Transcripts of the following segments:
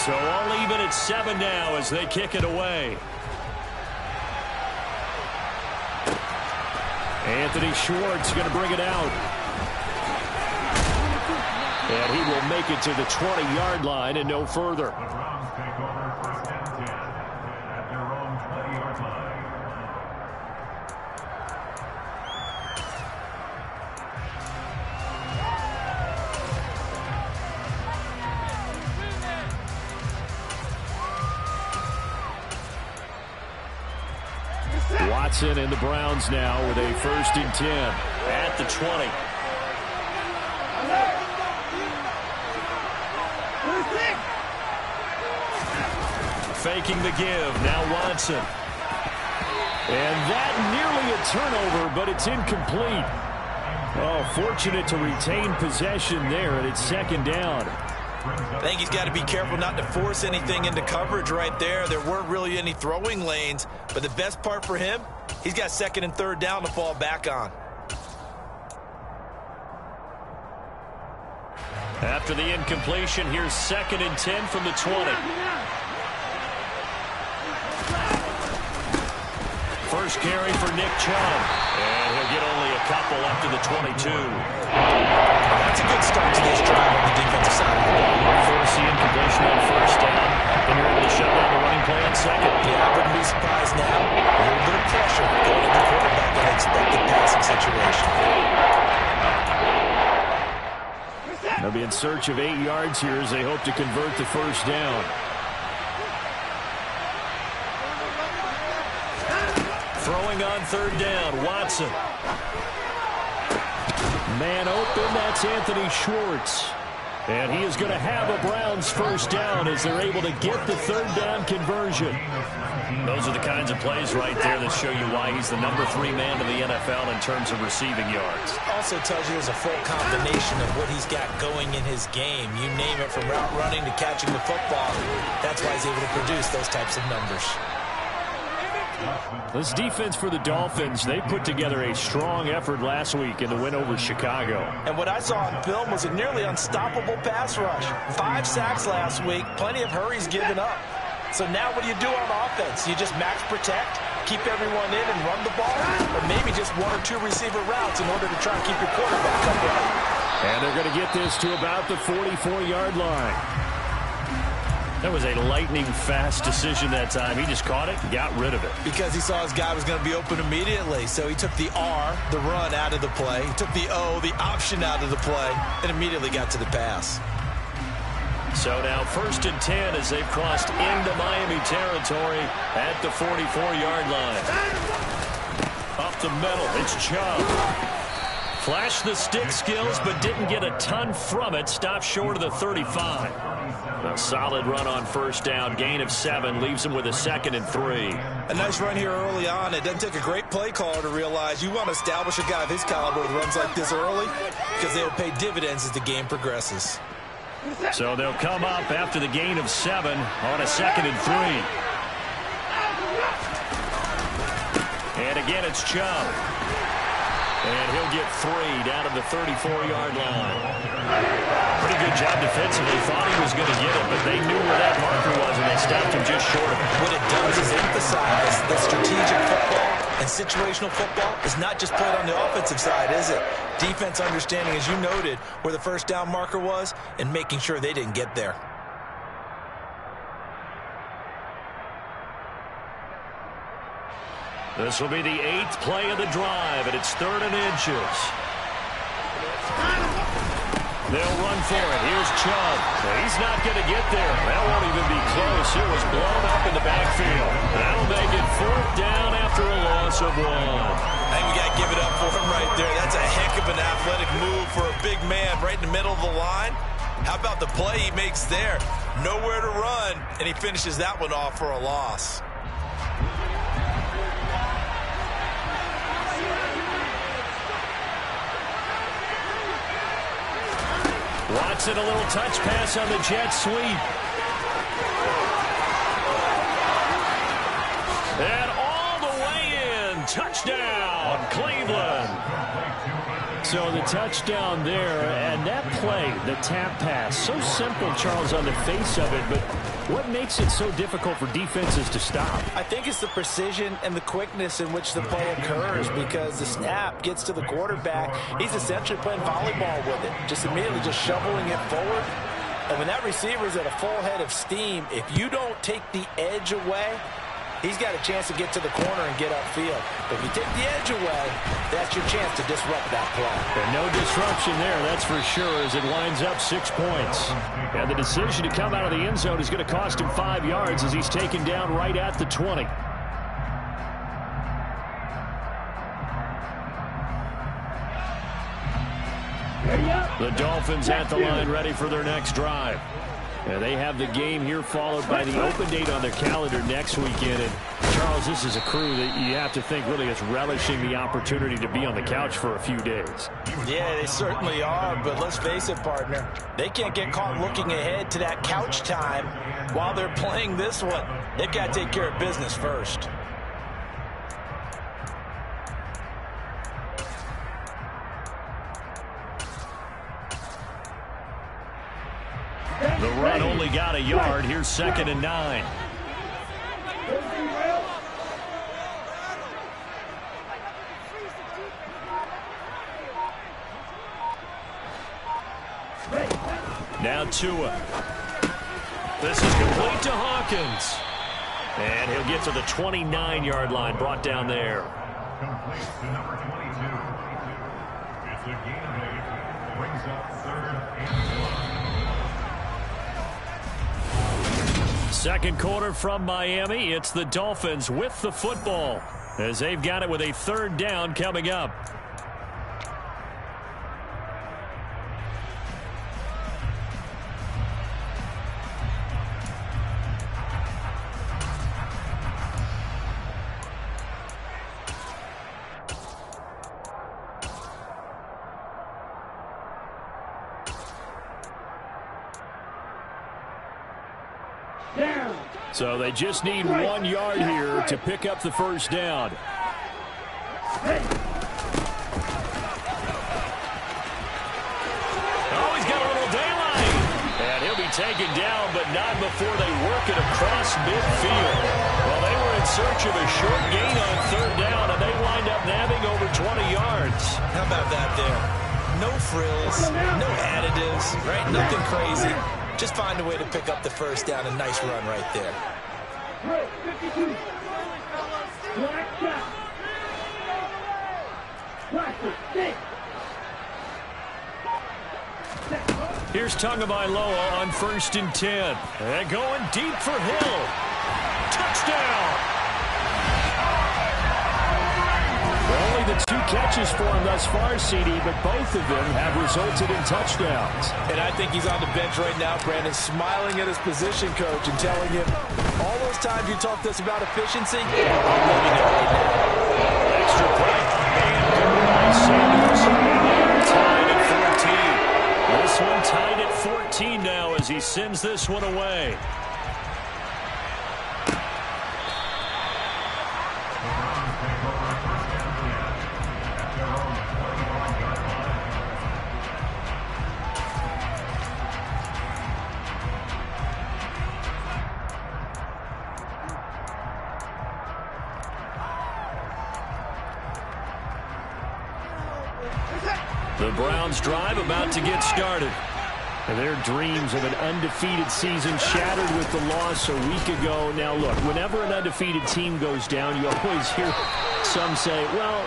So all even at 7 now as they kick it away. Anthony Schwartz going to bring it out. And he will make it to the 20-yard line and no further. The Browns take over first and 10 at their own 20-yard line. Watson and the Browns now with a first and 10 at the 20. Faking the give. Now Watson. And that nearly a turnover, but it's incomplete. Oh, fortunate to retain possession there, and it's second down. I think he's got to be careful not to force anything into coverage right there. There weren't really any throwing lanes, but the best part for him, he's got second and third down to fall back on. After the incompletion, here's second and 10 from the 20. First carry for Nick Chubb. And he'll get only a couple up to the 22. That's a good start to this drive on the defensive side of the ball. Force the incompletion on first down. Then you're able to shut down the running play on second. Yeah, I wouldn't be surprised now. A little bit of pressure going to the quarterback in an expected passing situation. They'll be in search of 8 yards here as they hope to convert the first down. Throwing on third down, Watson. Man open, that's Anthony Schwartz. And he is going to have a Browns first down as they're able to get the third down conversion. Those are the kinds of plays right there that show you why he's the number 3 man in the NFL in terms of receiving yards. Also tells you there's a full combination of what he's got going in his game. You name it, from route running to catching the football. That's why he's able to produce those types of numbers. This defense for the Dolphins, they put together a strong effort last week in the win over Chicago. And what I saw on film was a nearly unstoppable pass rush. 5 sacks last week, plenty of hurries given up. So now what do you do on offense? You just max protect, keep everyone in and run the ball, or maybe just 1 or 2 receiver routes in order to try and keep your quarterback upright. And they're going to get this to about the 44-yard line. That was a lightning-fast decision that time. He just caught it and got rid of it. Because he saw his guy was going to be open immediately. So he took the R, the run, out of the play. He took the O, the option, out of the play, and immediately got to the pass. So now first and 10 as they've crossed into Miami territory at the 44-yard line. Up the middle, it's Chubb. Flashed the stick skills, but didn't get a ton from it. Stopped short of the 35. A solid run on first down. Gain of 7 leaves him with a second and 3. A nice run here early on. It doesn't take a great play caller to realize you want to establish a guy of his caliber with runs like this early, because they will pay dividends as the game progresses. So they'll come up after the gain of 7 on a second and 3. And again, it's Chubb. And he'll get 3 down to the 34-yard line. Pretty good job defensively. Thought he was going to get it, but they knew where that marker was, and they stopped him just short of it. What it does is emphasize that strategic football and situational football is not just played on the offensive side, is it? Defense understanding, as you noted, where the first down marker was and making sure they didn't get there. This will be the 8th play of the drive, and it's 3rd and inches. They'll run for it. Here's Chubb. He's not going to get there. That won't even be close. It was blown up in the backfield. That'll make it 4th down after a loss of 1. I think we got to give it up for him right there. That's a heck of an athletic move for a big man right in the middle of the line. How about the play he makes there? Nowhere to run, and he finishes that one off for a loss. Watson, a little touch pass on the jet sweep. And all the way in. Touchdown, Cleveland. So the touchdown there, and that play, the tap pass, so simple, Charles, on the face of it, but what makes it so difficult for defenses to stop? I think it's the precision and the quickness in which the play occurs, because the snap gets to the quarterback. He's essentially playing volleyball with it, just immediately just shoveling it forward. And when that receiver's at a full head of steam, if you don't take the edge away, he's got a chance to get to the corner and get upfield. But if you take the edge away, that's your chance to disrupt that play. And no disruption there, that's for sure, as it winds up 6 points. And the decision to come out of the end zone is going to cost him 5 yards as he's taken down right at the 20. The Dolphins at the line, ready for their next drive. And they have the game here followed by the open date on their calendar next weekend. And Charles, this is a crew that you have to think really is relishing the opportunity to be on the couch for a few days. Yeah, they certainly are, but let's face it, partner. They can't get caught looking ahead to that couch time while they're playing this one. They've got to take care of business first. The run only got a yard. Here's 2nd and 9. Now Tua. This is complete to Hawkins. And he'll get to the 29-yard line, brought down there. Complete to number 22. It's a gain of 8. Brings up 3rd and 1. Second quarter from Miami. It's the Dolphins with the football as they've got it with a 3rd down coming up. So they just need 1 yard here to pick up the 1st down. Oh, he's got a little daylight. And he'll be taken down, but not before they work it across midfield. Well, they were in search of a short gain on 3rd down, and they wind up nabbing over 20 yards. How about that there? No frills, no additives, right? Nothing crazy. Just find a way to pick up the 1st down. A nice run right there. Here's Tagovailoa on 1st and 10. And going deep for Hill. Touchdown! Only the 2 catches for him thus far, CD, but both of them have resulted in touchdowns. And I think he's on the bench right now, Brandon, smiling at his position coach and telling him, all those times you talked to us about efficiency, I'm living it right now. Extra point. And goodbye, Sanders. Tied at 14. This one tied at 14 now as he sends this one away. The Browns drive about to get started. And their dreams of an undefeated season shattered with the loss a week ago. Now, look, whenever an undefeated team goes down, you always hear some say, well,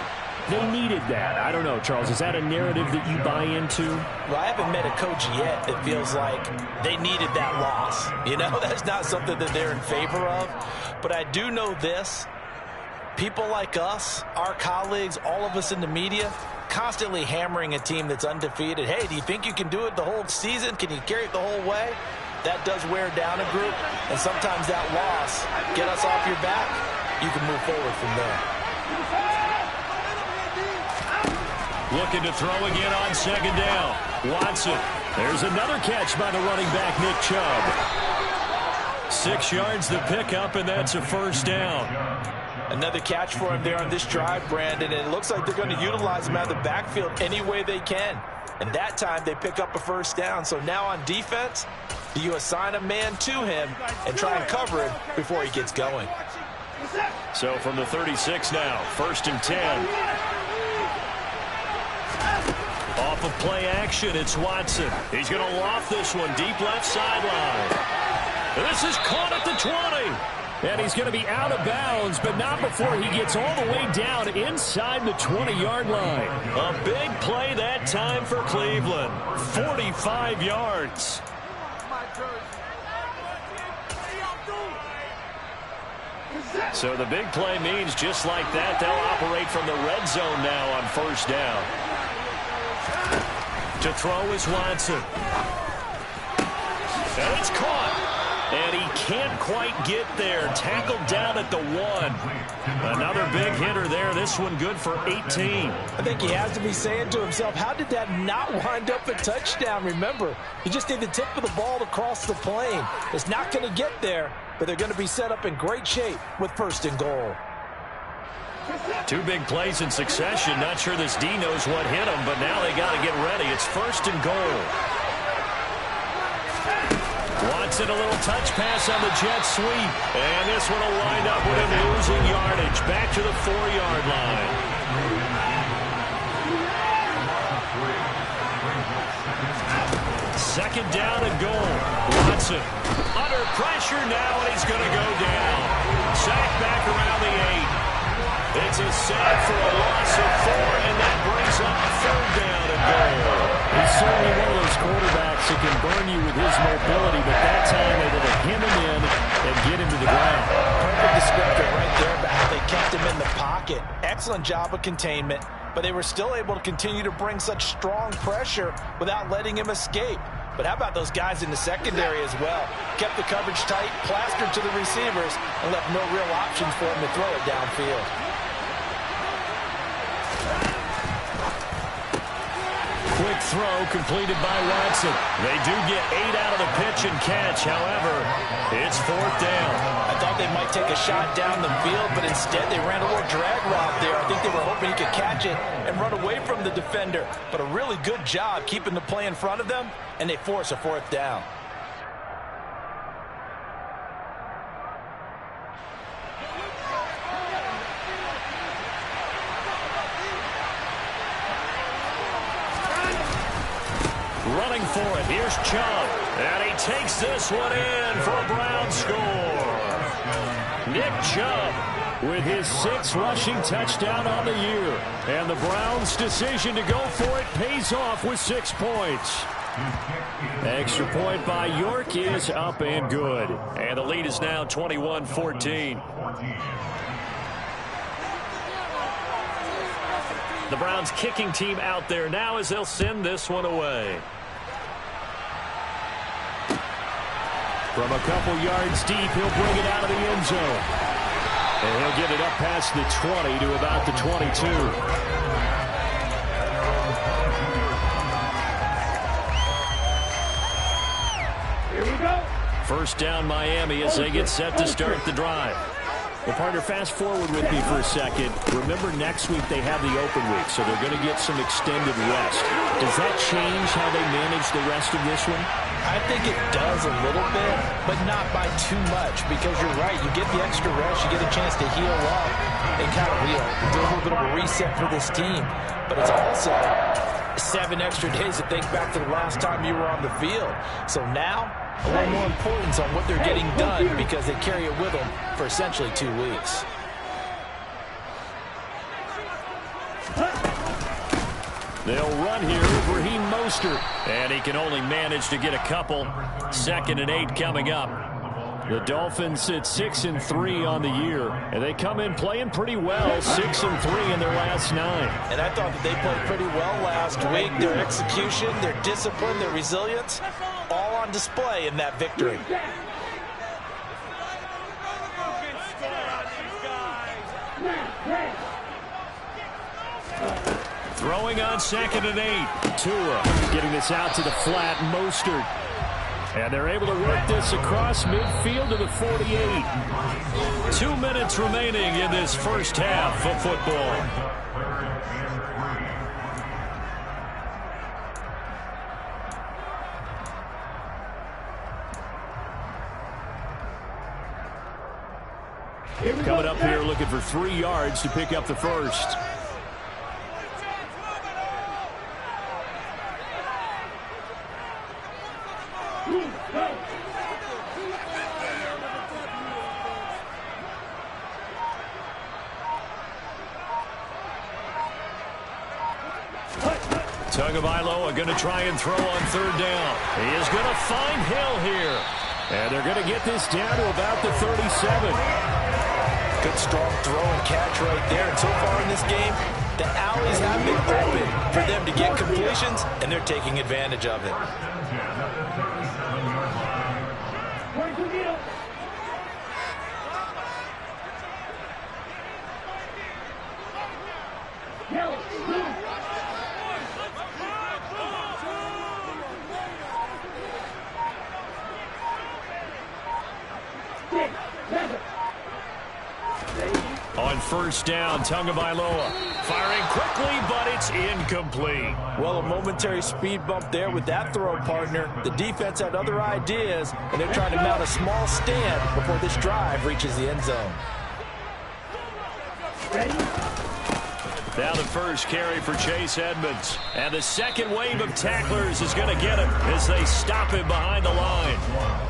they needed that. I don't know, Charles. Is that a narrative that you buy into? Well, I haven't met a coach yet that feels like they needed that loss. You know, that's not something that they're in favor of. But I do know this. People like us, our colleagues, all of us in the media, constantly hammering a team that's undefeated. Hey, do you think you can do it the whole season? Can you carry it the whole way? That does wear down a group, and sometimes that loss, get us off your back, you can move forward from there. Looking to throw again on 2nd down. Watson. There's another catch by the running back, Nick Chubb. 6 yards the pickup, and that's a 1st down. Another catch for him there on this drive, Brandon, and it looks like they're going to utilize him out of the backfield any way they can. And that time they pick up a first down. So now on defense, do you assign a man to him and try and cover him before he gets going? So from the 36 now, 1st and 10. Off of play action, it's Watson. He's going to loft this one deep left sideline. This is caught at the 20. And he's going to be out of bounds, but not before he gets all the way down inside the 20-yard line. A big play that time for Cleveland. 45 yards. So the big play means just like that, they'll operate from the red zone now on 1st down. To throw is Watson. And it's caught. And he can't quite get there. Tackled down at the 1. Another big hitter there. This one good for 18. I think he has to be saying to himself, how did that not wind up a touchdown? Remember, he just need the tip of the ball to cross the plane. It's not going to get there, but they're going to be set up in great shape with 1st and goal. 2 big plays in succession. Not sure this D knows what hit him, but now they got to get ready. It's 1st and goal. Watson, a little touch pass on the jet sweep. And this one will wind up with him losing yardage. Back to the 4-yard line. Second down and goal. Watson under pressure now, and he's going to go down. Sacked back around the 8. It's a sack for a loss of 4, and that brings up 3rd down and goal. He's certainly one of those quarterbacks that can burn you with his mobility, but that time able to hem him in and get him to the ground. Perfect descriptor right there about how they kept him in the pocket. Excellent job of containment, but they were still able to continue to bring such strong pressure without letting him escape. But how about those guys in the secondary as well? Kept the coverage tight, plastered to the receivers, and left no real options for him to throw it downfield. Quick throw completed by Watson. They do get 8 out of the pitch and catch. However, it's 4th down. I thought they might take a shot down the field, but instead they ran a little drag route there. I think they were hoping he could catch it and run away from the defender. But a really good job keeping the play in front of them, and they force a 4th down. Running for it. Here's Chubb. And he takes this one in for a Brown score. Nick Chubb with his 6th rushing touchdown on the year. And the Browns' decision to go for it pays off with 6 points. Extra point by York is up and good. And the lead is now 21-14. The Browns kicking team out there now as they'll send this one away. From a couple yards deep, he'll bring it out of the end zone. And he'll get it up past the 20 to about the 22. Here we go. 1st down Miami as they get set to start the drive. Well, partner, fast forward with me for a second. Remember, next week they have the open week, so they're going to get some extended rest. Does that change how they manage the rest of this one? I think it does a little bit, but not by too much, because you're right. You get the extra rest, you get a chance to heal up and kind of do a little bit of a reset for this team. But it's also 7 extra days to think back to the last time you were on the field. So now, a little more importance on what they're getting done because they carry it with them for essentially 2 weeks. They'll run here with Raheem Mostert. And he can only manage to get a couple. 2nd and 8 coming up. The Dolphins sit 6-3 on the year, and they come in playing pretty well, 6-3 in their last 9. And I thought that they played pretty well last week. Their execution, their discipline, their resilience, all on display in that victory. Throwing on 2nd and 8. Tua getting this out to the flat. Mostert And they're able to work this across midfield to the 48. 2 minutes remaining in this first half of football. Coming up here looking for 3 yards to pick up the first. Tagovailoa going to try and throw on third down. He is going to find Hill here. And they're going to get this down to about the 37. Good strong throw and catch right there. And so far in this game, the alleys have been open for them to get completions, and they're taking advantage of it. On first down, Tagovailoa firing quickly, but it's incomplete. Well, a momentary speed bump there with that throw, partner. The defense had other ideas, and they're trying to mount a small stand before this drive reaches the end zone. Now the first carry for Chase Edmonds. And the second wave of tacklers is going to get him as they stop him behind the line.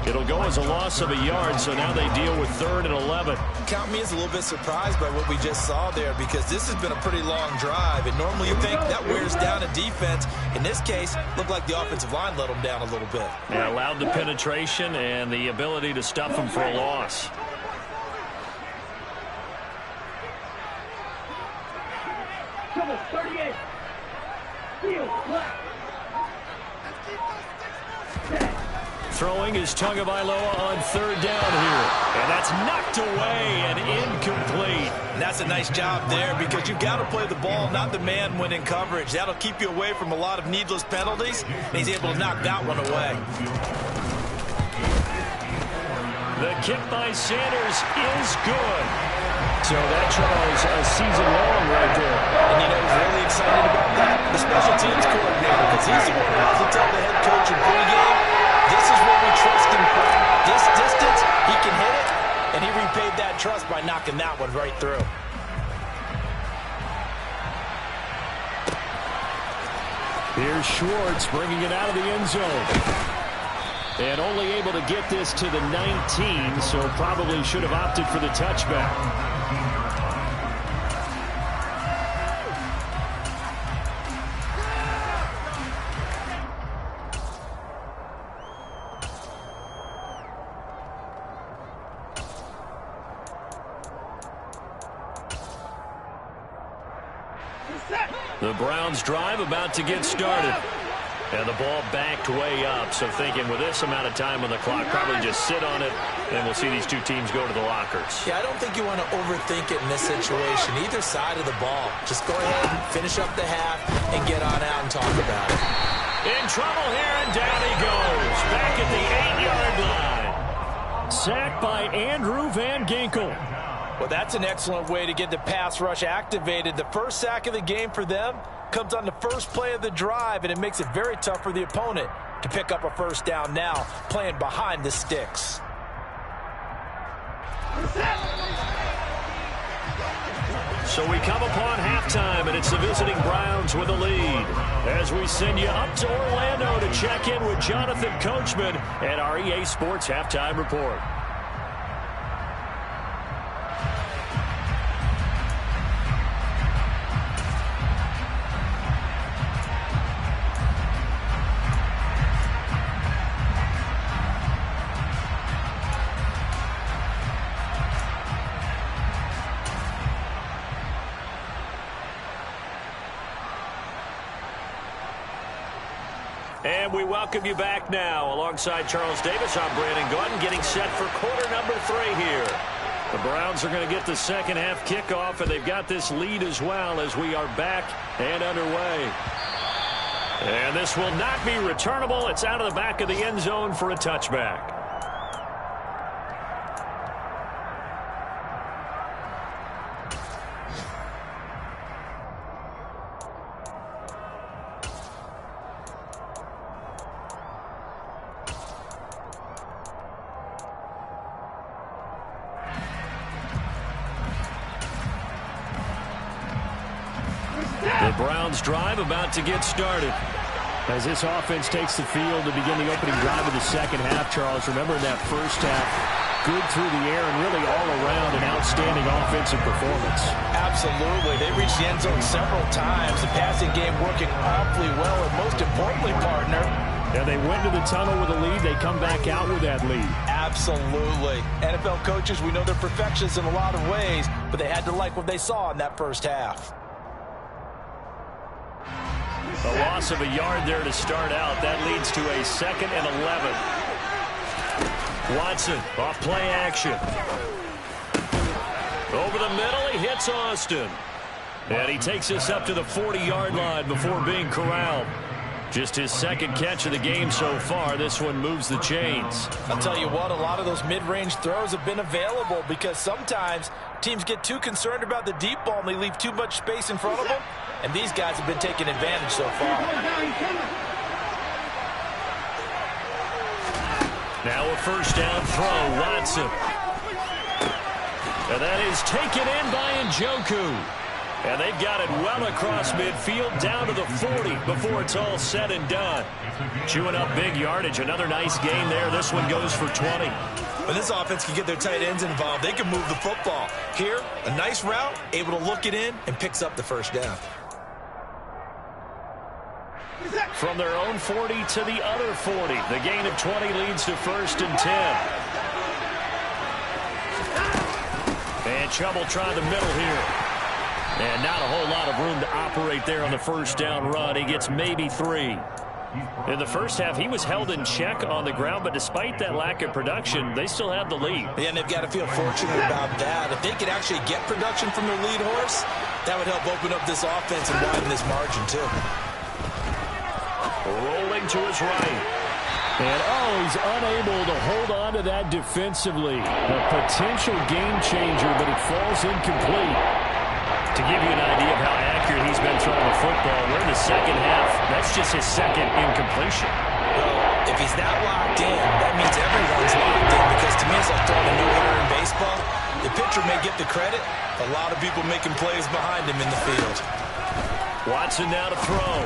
It'll go as a loss of a yard, so now they deal with 3rd and 11. Count me as a little bit surprised by what we just saw there, because this has been a pretty long drive, and normally you think that wears down a defense. In this case, looked like the offensive line let them down a little bit. Yeah, allowed the penetration and the ability to stuff them for a loss. Throwing is Tagovailoa on third down here. And that's knocked away and incomplete. And that's a nice job there, because you've got to play the ball, not the man when in coverage. That'll keep you away from a lot of needless penalties, and he's able to knock that one away. The kick by Sanders is good. So that, Charles, a season long right there. And you know who's really excited about that? The special teams coordinator, because he's the one who has to tell the head coach in pregame, this is what we trust him for. This distance, he can hit it, and he repaid that trust by knocking that one right through. Here's Schwartz bringing it out of the end zone. And only able to get this to the 19, so probably should have opted for the touchback. The Browns drive about to get started. And the ball backed way up, so thinking with this amount of time on the clock, probably just sit on it, and we'll see these two teams go to the lockers. Yeah, I don't think you want to overthink it in this situation, either side of the ball. Just go ahead and finish up the half and get on out and talk about it. In trouble here, and down he goes. Back at the 8-yard line. Sacked by Andrew Van Ginkel. Well, that's an excellent way to get the pass rush activated. The first sack of the game for them comes on the first play of the drive, and it makes it very tough for the opponent to pick up a first down now, playing behind the sticks. So we come upon halftime, and it's the visiting Browns with a lead. As we send you up to Orlando to check in with Jonathan Coachman at our EA Sports Halftime Report. And we welcome you back now. Alongside Charles Davis, I'm Brandon Gordon, getting set for quarter number 3 here. The Browns are going to get the second half kickoff, and they've got this lead as well as we are back and underway. And this will not be returnable. It's out of the back of the end zone for a touchback. The Browns drive about to get started. As this offense takes the field to begin the opening drive of the second half, Charles, remember in that first half, good through the air and really all around an outstanding offensive performance. Absolutely. They reached the end zone several times. The passing game working awfully well, and most importantly, partner, yeah, they went to the tunnel with a lead. They come back out with that lead. Absolutely. NFL coaches, we know they're perfectionists in a lot of ways, but they had to like what they saw in that first half. A loss of a yard there to start out. That leads to a 2nd and 11. Watson off play action. Over the middle, he hits Austin. And he takes us up to the 40-yard line before being corralled. Just his second catch of the game so far. This one moves the chains. I'll tell you what, a lot of those mid-range throws have been available because sometimes teams get too concerned about the deep ball and they leave too much space in front of them. And these guys have been taking advantage so far. Now a first down throw, Watson. And that is taken in by Njoku. And they've got it well across midfield down to the 40 before it's all said and done. Chewing up big yardage. Another nice gain there. This one goes for 20. When this offense can get their tight ends involved, they can move the football. Here, a nice route, able to look it in, and picks up the first down. From their own 40 to the other 40. The gain of 20 leads to 1st and 10. And Chubb will try the middle here. And not a whole lot of room to operate there on the first down run. He gets maybe 3. In the first half, he was held in check on the ground, but despite that lack of production, they still have the lead. Yeah, and they've got to feel fortunate about that. If they could actually get production from their lead horse, that would help open up this offense and widen this margin, too. Rolling to his right. And, he's unable to hold on to that defensively. A potential game changer, but it falls incomplete. To give you an idea of how accurate he's been throwing the football, we're in the second half. That's just his second incompletion. Well, if he's that locked in, that means everyone's locked in, because to me, it's like throwing a no-hitter in baseball. The pitcher may get the credit. A lot of people making plays behind him in the field. Watson now to throw.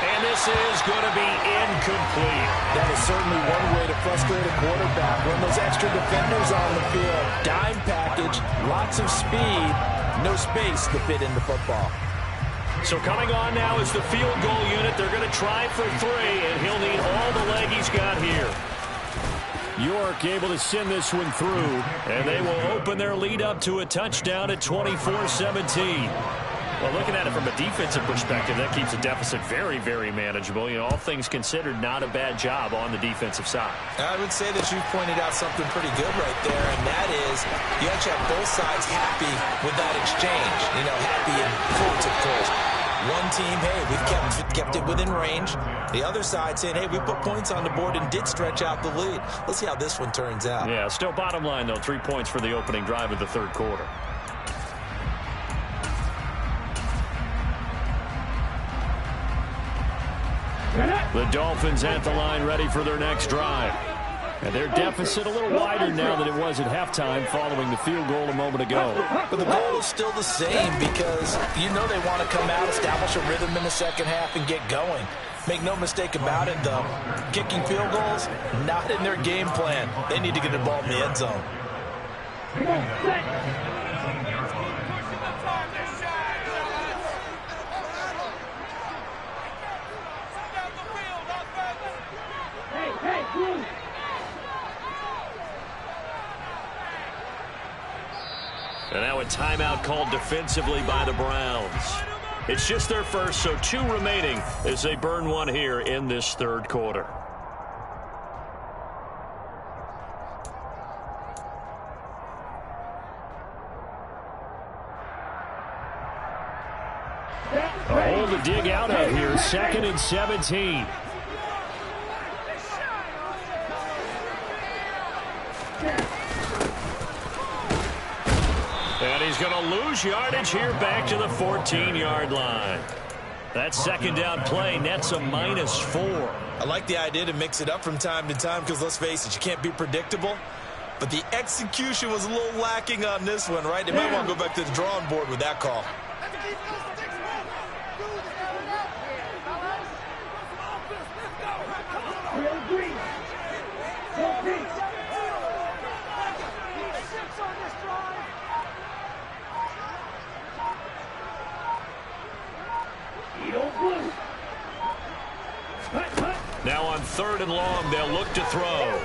And this is going to be incomplete. That is certainly one way to frustrate a quarterback. When those extra defenders on the field, dime package, lots of speed, no space to fit in the football. So coming on now is the field goal unit. They're going to try for 3, and he'll need all the leg he's got here. York able to send this one through. And they will open their lead up to a touchdown at 24-17. Well, looking at it from a defensive perspective, that keeps the deficit very, very manageable. You know, all things considered, not a bad job on the defensive side. I would say that you've pointed out something pretty good right there, and that is you actually have both sides happy with that exchange. You know, happy in quotes, of course. One team, hey, we've kept it within range. The other side saying, hey, we put points on the board and did stretch out the lead. Let's see how this one turns out. Yeah, still bottom line, though, 3 points for the opening drive of the third quarter. The Dolphins at the line ready for their next drive. And their deficit a little wider now than it was at halftime following the field goal a moment ago. But the goal is still the same because you know they want to come out, establish a rhythm in the second half, and get going. Make no mistake about it, though. Kicking field goals, not in their game plan. They need to get the ball in the end zone. And now a timeout called defensively by the Browns. It's just their first, so 2 remaining as they burn one here in this third quarter. A field to dig out of here. 2nd and 17. And he's going to lose yardage here back to the 14-yard line. That second down play nets a -4. I like the idea to mix it up from time to time because, let's face it, you can't be predictable. But the execution was a little lacking on this one, right? They might want to go back to the drawing board with that call. Now on 3rd and long, they'll look to throw.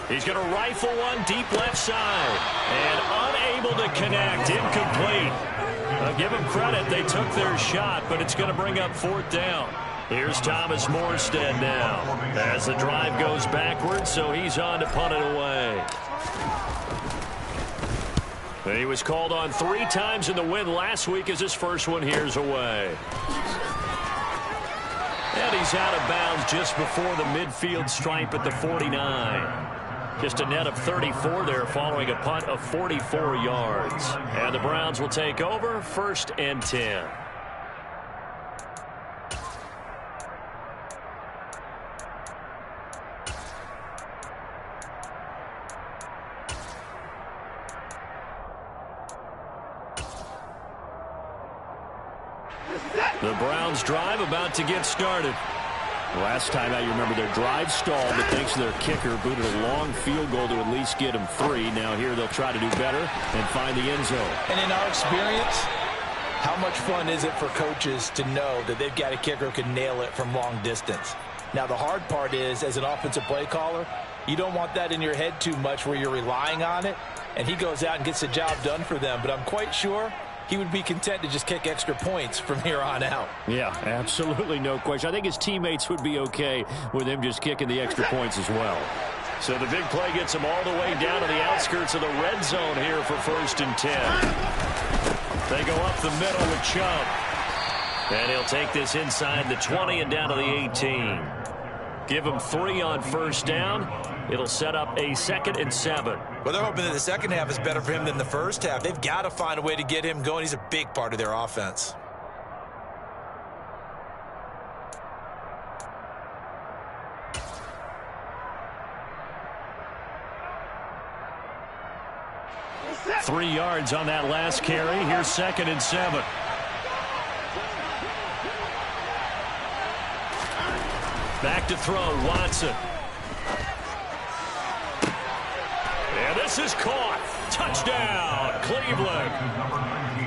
He's going to rifle one deep left side. And unable to connect. Incomplete. I'll give them credit. They took their shot, but it's going to bring up 4th down. Here's Thomas Morstead now as the drive goes backwards, so he's on to punt it away. He was called on 3 times in the win last week as his first one here's away. And he's out of bounds just before the midfield stripe at the 49. Just a net of 34 there following a punt of 44 yards. And the Browns will take over 1st and 10. The Browns drive about to get started. Last time out, you remember their drive stalled, but thanks to their kicker, booted a long field goal to at least get them 3. Now here they'll try to do better and find the end zone. And in our experience, how much fun is it for coaches to know that they've got a kicker who can nail it from long distance? Now the hard part is, as an offensive play caller, you don't want that in your head too much where you're relying on it, and he goes out and gets the job done for them. But I'm quite sure he would be content to just kick extra points from here on out. Yeah, absolutely no question. I think his teammates would be okay with him just kicking the extra points as well. So the big play gets him all the way down to the outskirts of the red zone here for 1st and 10. They go up the middle with Chubb. And he'll take this inside the 20 and down to the 18. Give him 3 on 1st down. It'll set up a 2nd and 7. Well, they're hoping that the second half is better for him than the first half. They've got to find a way to get him going. He's a big part of their offense. Three yards on that last carry. Here's 2nd and 7. Back to throw, Watson. And this is caught. Touchdown, Cleveland.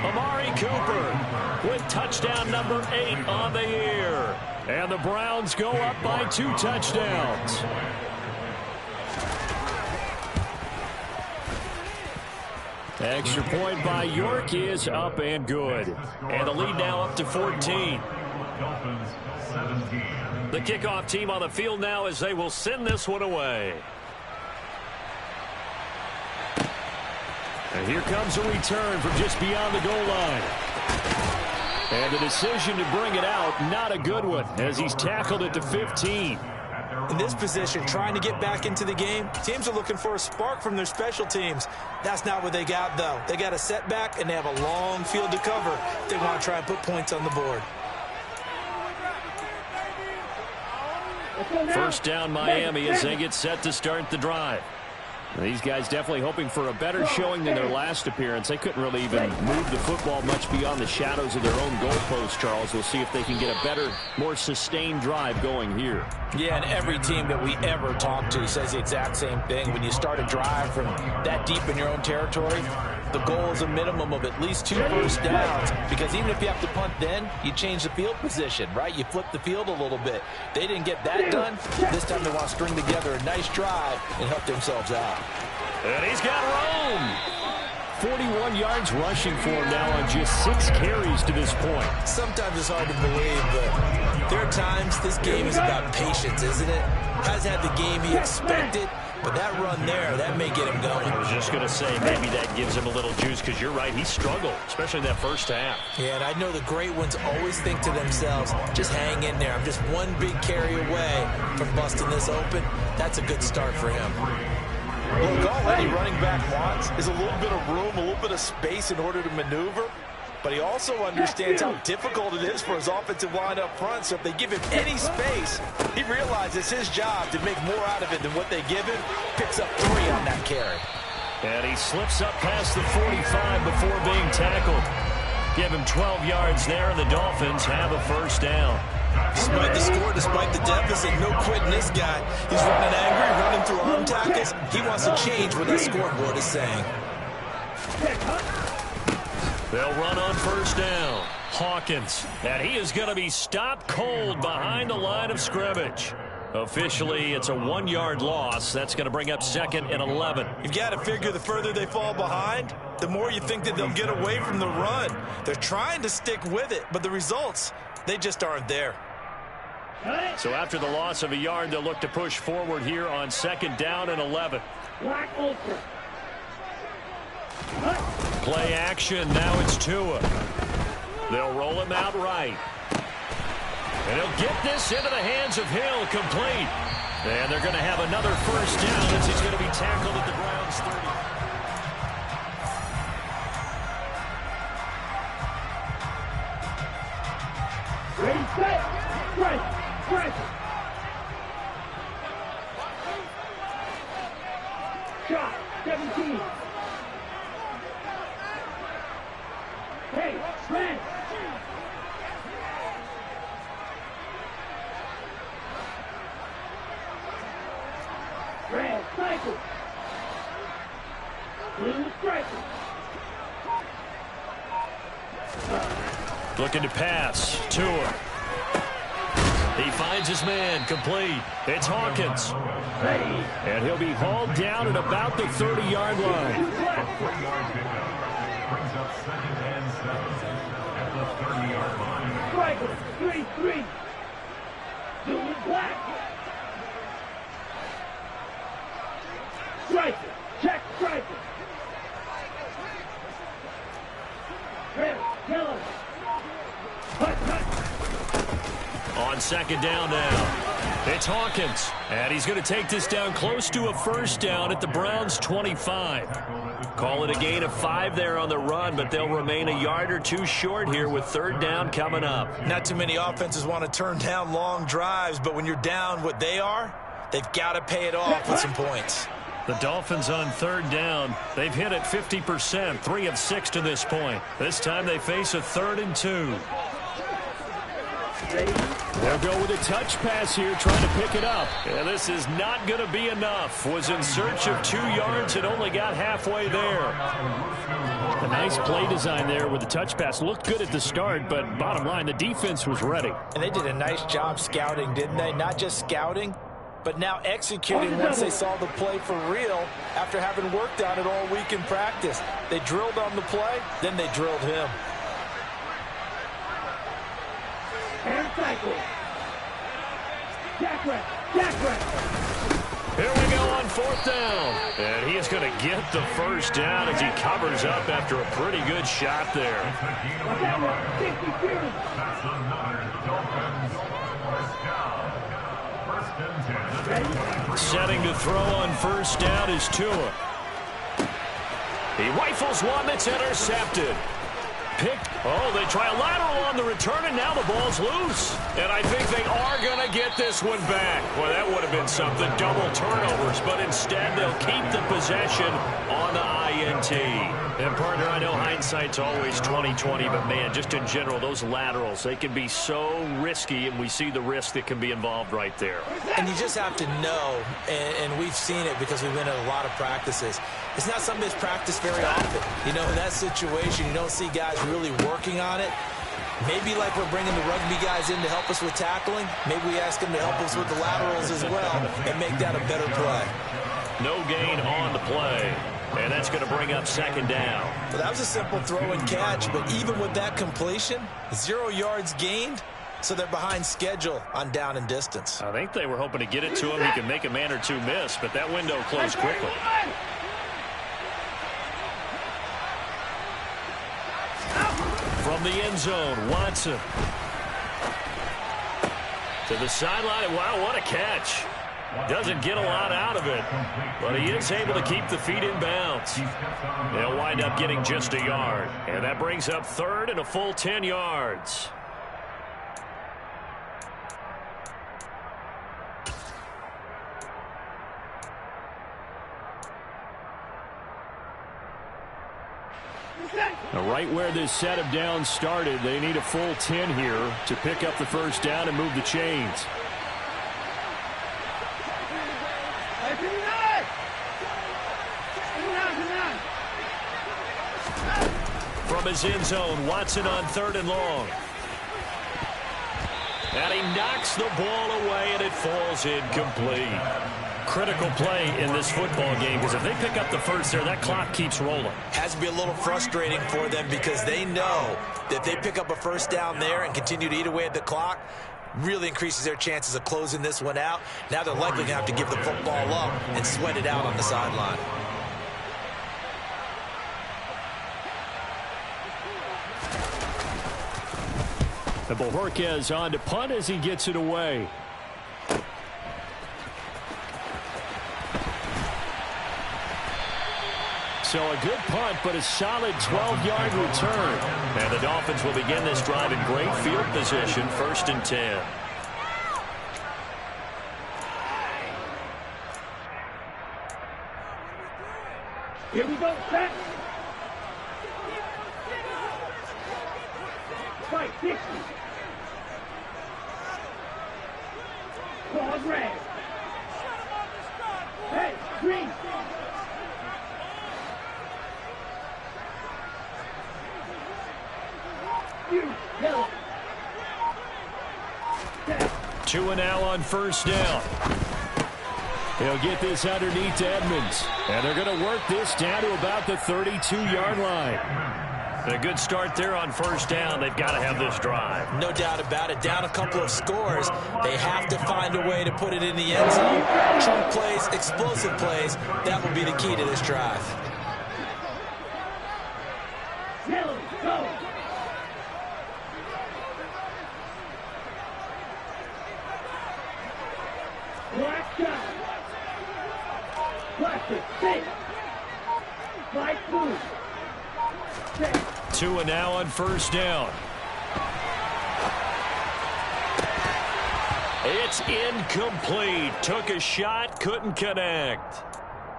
Amari Cooper with touchdown number 8 on the year. And the Browns go up by 2 touchdowns. Extra point by York is up and good. And the lead now up to 14. The kickoff team on the field now as they will send this one away. And here comes a return from just beyond the goal line. And the decision to bring it out, not a good one, as he's tackled at the 15. In this position, trying to get back into the game, teams are looking for a spark from their special teams. That's not what they got, though. They got a setback, and they have a long field to cover if they want to try and put points on the board. First down, Miami, as they get set to start the drive. These guys definitely hoping for a better showing than their last appearance. They couldn't really even move the football much beyond the shadows of their own goalpost, Charles. We'll see if they can get a better, more sustained drive going here. Yeah, and every team that we ever talk to says the exact same thing. When you start a drive from that deep in your own territory, the goal is a minimum of at least 2 first downs, because even if you have to punt then, you change the field position, right? You flip the field a little bit. They didn't get that done. This time they want to string together a nice drive and help themselves out. And he's got Rome. 41 yards rushing for him now on just 6 carries to this point. Sometimes it's hard to believe, but there are times this game is about patience, isn't it? Hasn't had the game he expected, But that run there, that may get him going. I was just going to say, maybe that gives him a little juice, because you're right, he struggled, especially in that first half. Yeah, and I know the great ones always think to themselves, just hang in there. I'm just one big carry away from busting this open. That's a good start for him. Look, all any running back wants is a little bit of room, a little bit of space in order to maneuver. But he also understands how difficult it is for his offensive line up front. So if they give him any space, he realizes it's his job to make more out of it than what they give him. Picks up 3 on that carry. And he slips up past the 45 before being tackled. Give him 12 yards there, and the Dolphins have a first down. Despite the score, despite the deficit, no quitting this guy. He's running angry, running through arm tackles. He wants to change what that scoreboard is saying. They'll run on first down. Hawkins, and he is going to be stopped cold behind the line of scrimmage. Officially, it's a 1-yard loss. That's going to bring up 2nd and 11. You've got to figure the further they fall behind, the more you think that they'll get away from the run. They're trying to stick with it, but the results, they just aren't there. So after the loss of a yard, they'll look to push forward here on 2nd down and 11. Play action. Now it's Tua. They'll roll him out right. And he'll get this into the hands of Hill, complete. And they're going to have another first down as he's going to be tackled at the Browns' 30. Ready, set, press. Shot, 17. Hey, man. Red, cycle. Blue, striker. Looking to pass. Tua. He finds his man, complete. It's Hawkins. And he'll be hauled down at about the 30-yard line. Brings up 2nd and 7 at the 30-yard line. Striker, 3-3. Blue, black. Striker, check striker. Red, yellow. Hut. On 2nd down now, it's Hawkins. And he's going to take this down close to a first down at the Browns' 25. Call it a gain of 5 there on the run, but they'll remain a yard or 2 short here with 3rd down coming up. Not too many offenses want to turn down long drives, but when you're down what they are, they've got to pay it off with some points. The Dolphins on 3rd down. They've hit it 50%, 3 of 6 to this point. This time they face a 3rd and 2. They'll go with a touch pass here, trying to pick it up. And this is not going to be enough. Was in search of 2 yards and only got halfway there. A nice play design there with the touch pass. Looked good at the start, but bottom line, the defense was ready. And they did a nice job scouting, didn't they? Not just scouting, but now executing once they saw the play for real after having worked on it all week in practice. They drilled on the play, then they drilled him. And cycle. Jack right. Here we go on 4th down. And he is going to get the first down as he covers up after a pretty good shot there. Watch that one. 60 feet. That's another Dolphins first down. 1st and 10. Setting to throw on 1st down is Tua. He rifles one that's intercepted. Picked. Oh, they try a lateral on the return, and now the ball's loose. And I think they are going to get this one back. Well, that would have been something. Double turnovers, but instead they'll keep the possession on the INT. And, partner, I know hindsight's always 20/20, but, man, just in general, those laterals, they can be so risky, and we see the risk that can be involved right there. And you just have to know, and we've seen it because we've been at a lot of practices, it's not something that's practiced very often. You know, in that situation, you don't see guys really working on it. Maybe like we're bringing the rugby guys in to help us with tackling, maybe we ask them to help us with the laterals as well and make that a better play. No gain on the play. And that's going to bring up 2nd down. Well, that was a simple throw and catch, but even with that completion, 0 yards gained, so they're behind schedule on down and distance. I think they were hoping to get it to him. He could make a man or two miss, but that window closed quickly. From the end zone, Watson. To the sideline. Wow, what a catch. Doesn't get a lot out of it, but he is able to keep the feet in bounds. They'll wind up getting just a yard, and that brings up third and a full 10 yards. Now, right where this set of downs started, they need a full 10 here to pick up the first down and move the chains. From his end zone, Watson on 3rd and long. And he knocks the ball away, and it falls incomplete. Critical play in this football game, because if they pick up the first there, that clock keeps rolling. Has to be a little frustrating for them because they know that if they pick up a first down there and continue to eat away at the clock, really increases their chances of closing this one out. Now they're likely going to have to give the football up and sweat it out on the sideline. And Bojorquez on to punt as he gets it away. So a good punt, but a solid 12-yard return. And the Dolphins will begin this drive in great field position, 1st and 10. Here we go, set. Fight 60. Ball red. Hey, green. Yellow. Tua now on 1st down. He'll get this underneath to Edmonds. And they're going to work this down to about the 32-yard line. A good start there on 1st down. They've got to have this drive. No doubt about it. Down a couple of scores. They have to find a way to put it in the end zone. Chunk plays, explosive plays. That will be the key to this drive. Yellow, go. Black shot. Plastic, six. Light blue. Six. Tua now on 1st down. It's incomplete. Took a shot, couldn't connect.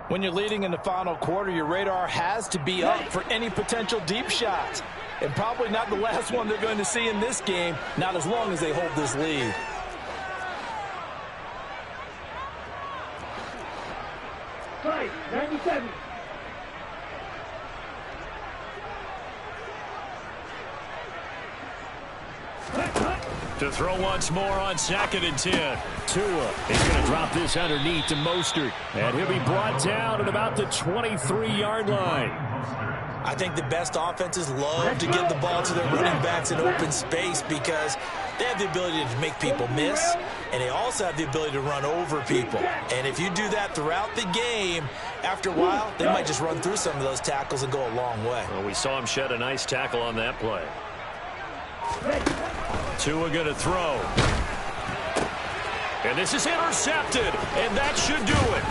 When you're leading in the final quarter, your radar has to be up for any potential deep shots. And probably not the last one they're going to see in this game, not as long as they hold this lead. Fight, 97. To throw once more on 2nd and 10. Tua is going to drop this underneath to Mostert. And he'll be brought down at about the 23-yard line. I think the best offenses love to give the ball to their running backs in open space because they have the ability to make people miss, and they also have the ability to run over people. And if you do that throughout the game, after a while, they might just run through some of those tackles and go a long way. Well, we saw him shed a nice tackle on that play. Tua going to throw. And this is intercepted, and that should do it.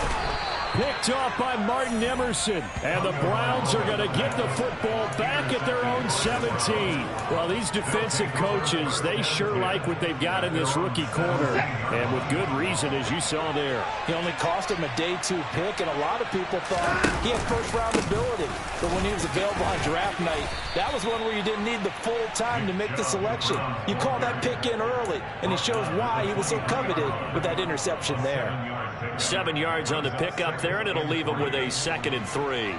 Picked off by Martin Emerson. And the Browns are going to get the football back at their own 17. Well, these defensive coaches, they sure like what they've got in this rookie corner. And with good reason, as you saw there. He only cost him a day 2 pick, and a lot of people thought he had first-round ability. But when he was available on draft night, that was one where you didn't need the full time to make the selection. You call that pick in early, and it shows why he was so coveted with that interception there. 7 yards on the pickup there, and it'll leave him with a 2nd and 3.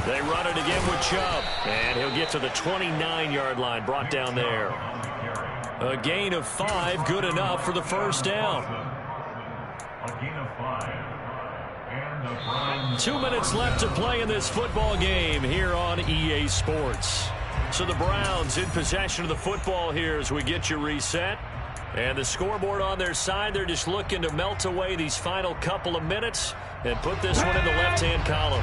They run it again with Chubb, and he'll get to the 29-yard line, brought down there. A gain of 5, good enough for the first down. A gain of 5. 2 minutes left to play in this football game here on EA Sports. So the Browns in possession of the football here as we get you reset. And the scoreboard on their side, they're just looking to melt away these final couple of minutes and put this one in the left-hand column.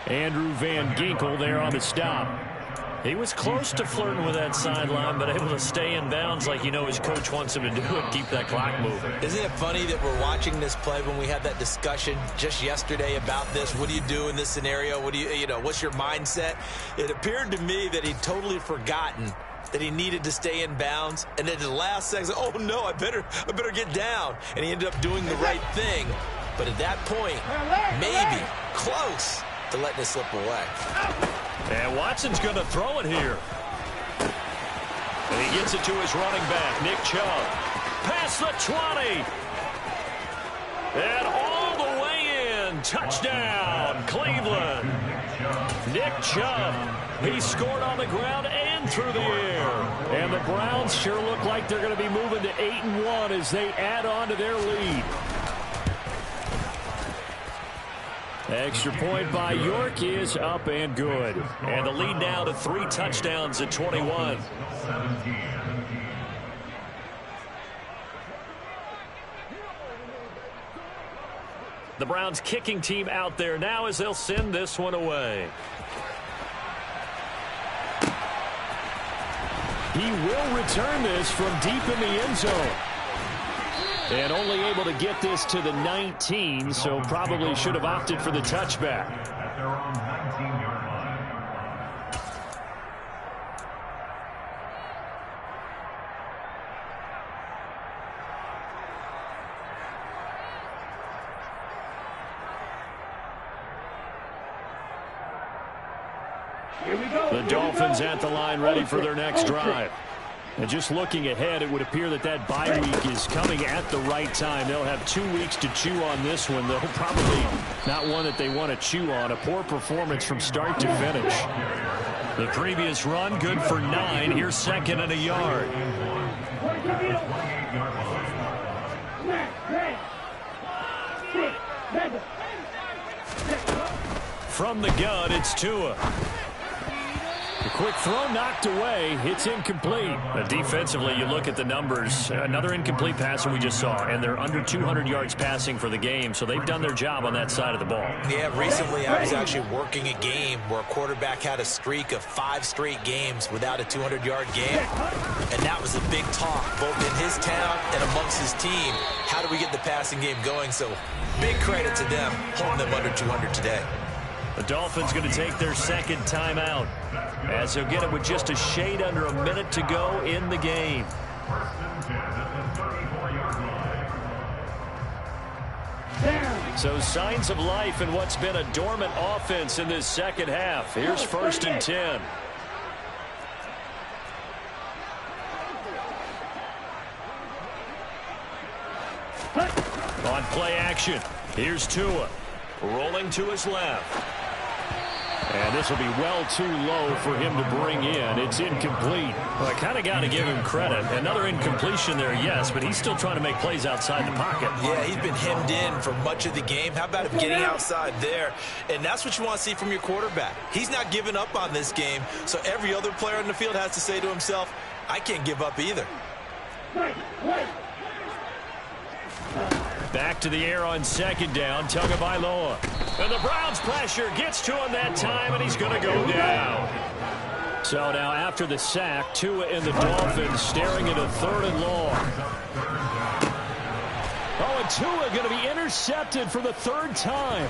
Andrew Van Ginkel there on the stop. He was close to flirting with that sideline, but able to stay in bounds like you know his coach wants him to do and keep that clock moving. Isn't it funny that we're watching this play when we had that discussion just yesterday about this? What do you do in this scenario? What do you know, what's your mindset? It appeared to me that he'd totally forgotten that he needed to stay in bounds, and then at the last second, oh no, I better get down. And he ended up doing the right thing. But at that point, maybe close to letting it slip away. And Watson's going to throw it here. And he gets it to his running back, Nick Chubb. Past the 20. And all the way in. Touchdown, Cleveland. Nick Chubb. He scored on the ground and through the air. And the Browns sure look like they're going to be moving to 8-1 as they add on to their lead. Extra point by York is up and good. And the lead now to 3 touchdowns at 21. The Browns kicking team out there now as they'll send this one away. He will return this from deep in the end zone. And only able to get this to the 19, so probably should have opted for the touchback. At their own 19-yard line. Here we go. The Dolphins at the line ready for their next drive. And just looking ahead, it would appear that that bye week is coming at the right time. They'll have 2 weeks to chew on this one, though. Probably not one that they want to chew on. A poor performance from start to finish. The previous run, good for 9. Here's second and a yard. From the gun, it's Tua. The quick throw knocked away. It's incomplete. Defensively, you look at the numbers. Another incomplete pass that we just saw, and they're under 200 yards passing for the game, so they've done their job on that side of the ball. Yeah, recently I was actually working a game where a quarterback had a streak of 5 straight games without a 200-yard game, and that was a big talk, both in his town and amongst his team. How do we get the passing game going? So big credit to them holding them under 200 today. The Dolphins going to take their second timeout as they'll get it with just a shade under a minute to go in the game. So signs of life in what's been a dormant offense in this second half. Here's 1st and 10. On play action, here's Tua. Rolling to his left. And this will be well too low for him to bring in. It's incomplete. Well, I kind of got to give him credit. Another incompletion there, yes, but he's still trying to make plays outside the pocket. Yeah, he's been hemmed in for much of the game. How about him getting outside there? And that's what you want to see from your quarterback. He's not giving up on this game, so every other player on the field has to say to himself, I can't give up either. Back to the air on second down, Tagovailoa. And the Browns pressure gets to him that time, and he's going to go down. So now after the sack, Tua and the Dolphins staring at a 3rd and long. Oh, and Tua going to be intercepted for the 3rd time.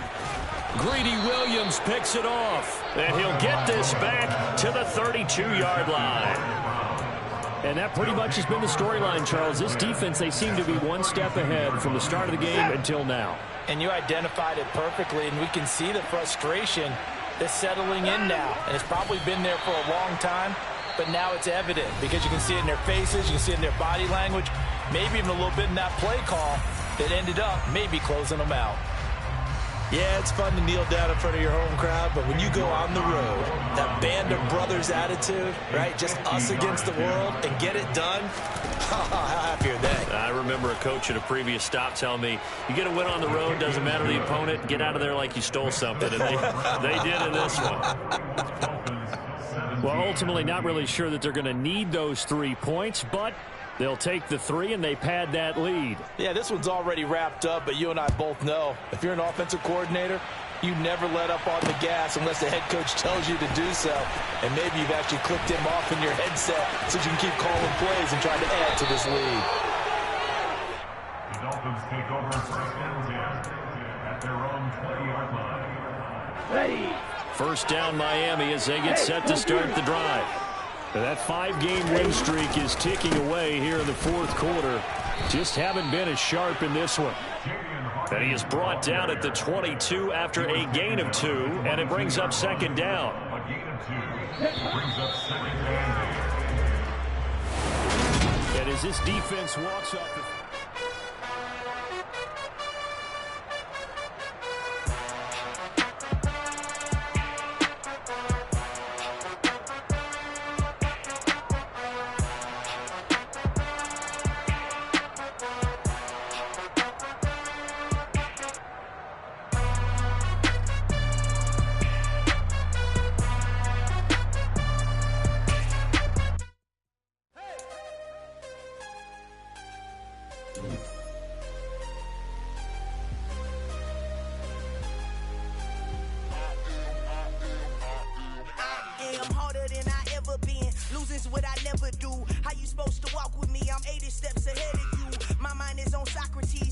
Greedy Williams picks it off, and he'll get this back to the 32-yard line. And that pretty much has been the storyline, Charles. This defense, they seem to be one step ahead from the start of the game until now. And you identified it perfectly, and we can see the frustration that's settling in now. And it's probably been there for a long time, but now it's evident because you can see it in their faces, you can see it in their body language, maybe even a little bit in that play call that ended up maybe closing them out. Yeah, it's fun to kneel down in front of your home crowd, but when you go on the road, that band of brothers attitude, right? Just us against the world and get it done. How happy are they? I remember a coach at a previous stop telling me, you get a win on the road, doesn't matter the opponent, get out of there like you stole something. And they did in this one. Well, ultimately not really sure that they're going to need those 3 points, but they'll take the 3 and they pad that lead. Yeah, this one's already wrapped up, but you and I both know if you're an offensive coordinator, you never let up on the gas unless the head coach tells you to do so. And maybe you've actually clicked him off in your headset so you can keep calling plays and trying to add to this lead. The Dolphins take over first and 10 at their own 20-yard line. Ready. First down Miami as they get set to start the drive. That 5-game win streak is ticking away here in the fourth quarter. Just haven't been as sharp in this one. And he is brought down at the 22 after a gain of 2, and it brings up second down. A gain of 2 brings up second down. And as this defense walks off the... Losing's what I never do. How you supposed to walk with me? I'm 80 steps ahead of you. My mind is on Socrates.